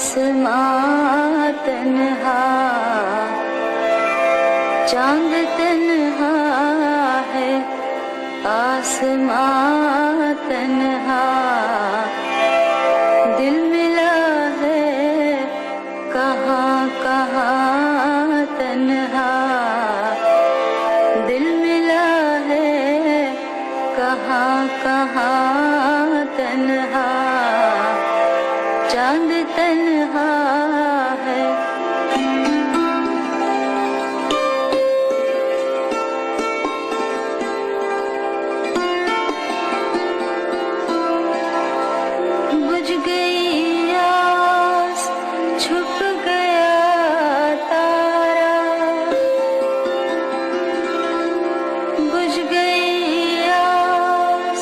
आसमां तन्हा, चांद तन्हा है, आसमां तन्हा, दिल मिला है कहाँ कहाँ तन्हा, दिल मिला है कहाँ कहाँ तन्हा, चांद तन्हा है। बुझ गई आस, छुप गया तारा, बुझ गई आस,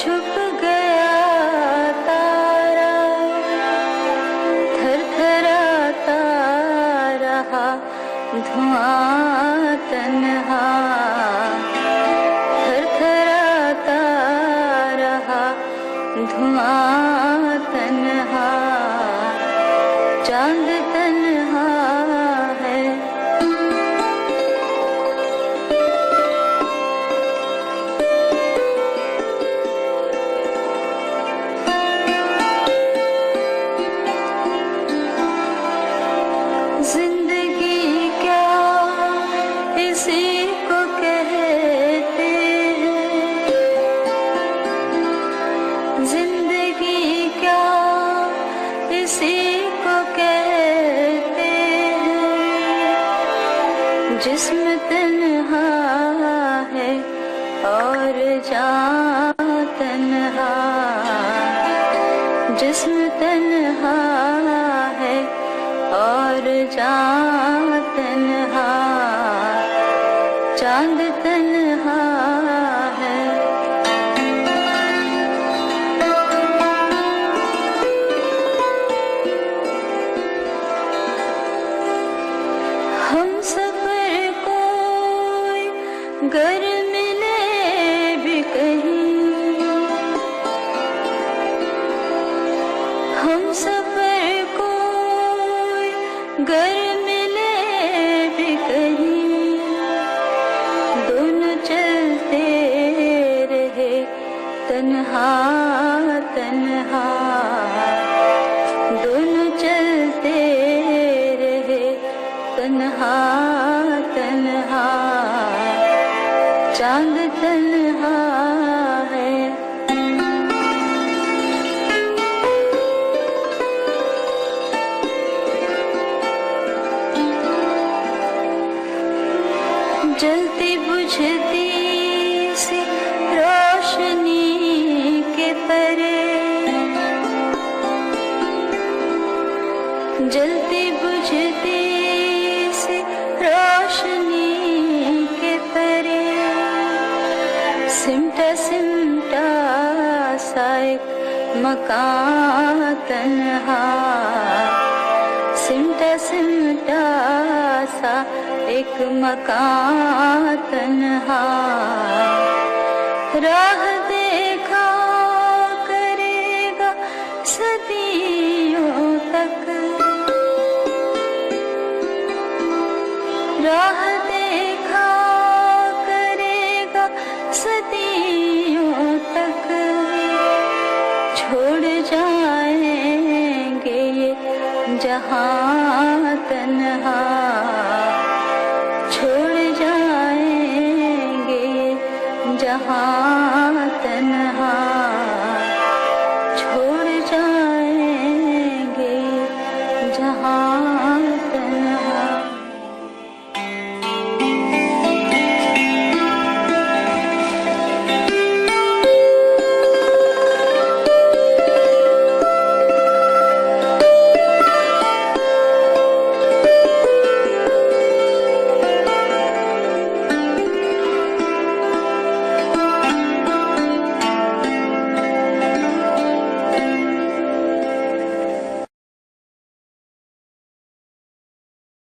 छुप गया तारा, थरथराता रहा धुआं तन्हा, थरथराता रहा धुआं तन्हा, चांद तन्हा है। जिंदगी क्या इसी को कहते हैं, जिंदगी क्या इसी को कहते हैं, जिस्म तन्हा है और जान तन्हा, जिस्म तन्हा है और जान तन्हा, चांद तन्हा है। हम सफर कोई गर मिले भी कहीं, हम सफर कोई गर मिले भी कहीं, दोनों चलते रहे तन्हा तन्हा, दोनों चलते रहे तन्हा तन्हा, चांद तन्हा है। जलती बुझती सी रोशनी के परे, जलती बुझती सी रोशनी के परे, सिमटा सिमटा सा एक मकान तन्हा, सिमटा सिमटा सा एक मकान तन्हा, राह देखा करेगा सदियों तक, राह देखा करेगा सदियों तक, छोड़ जाएंगे ये जहां तन्हा,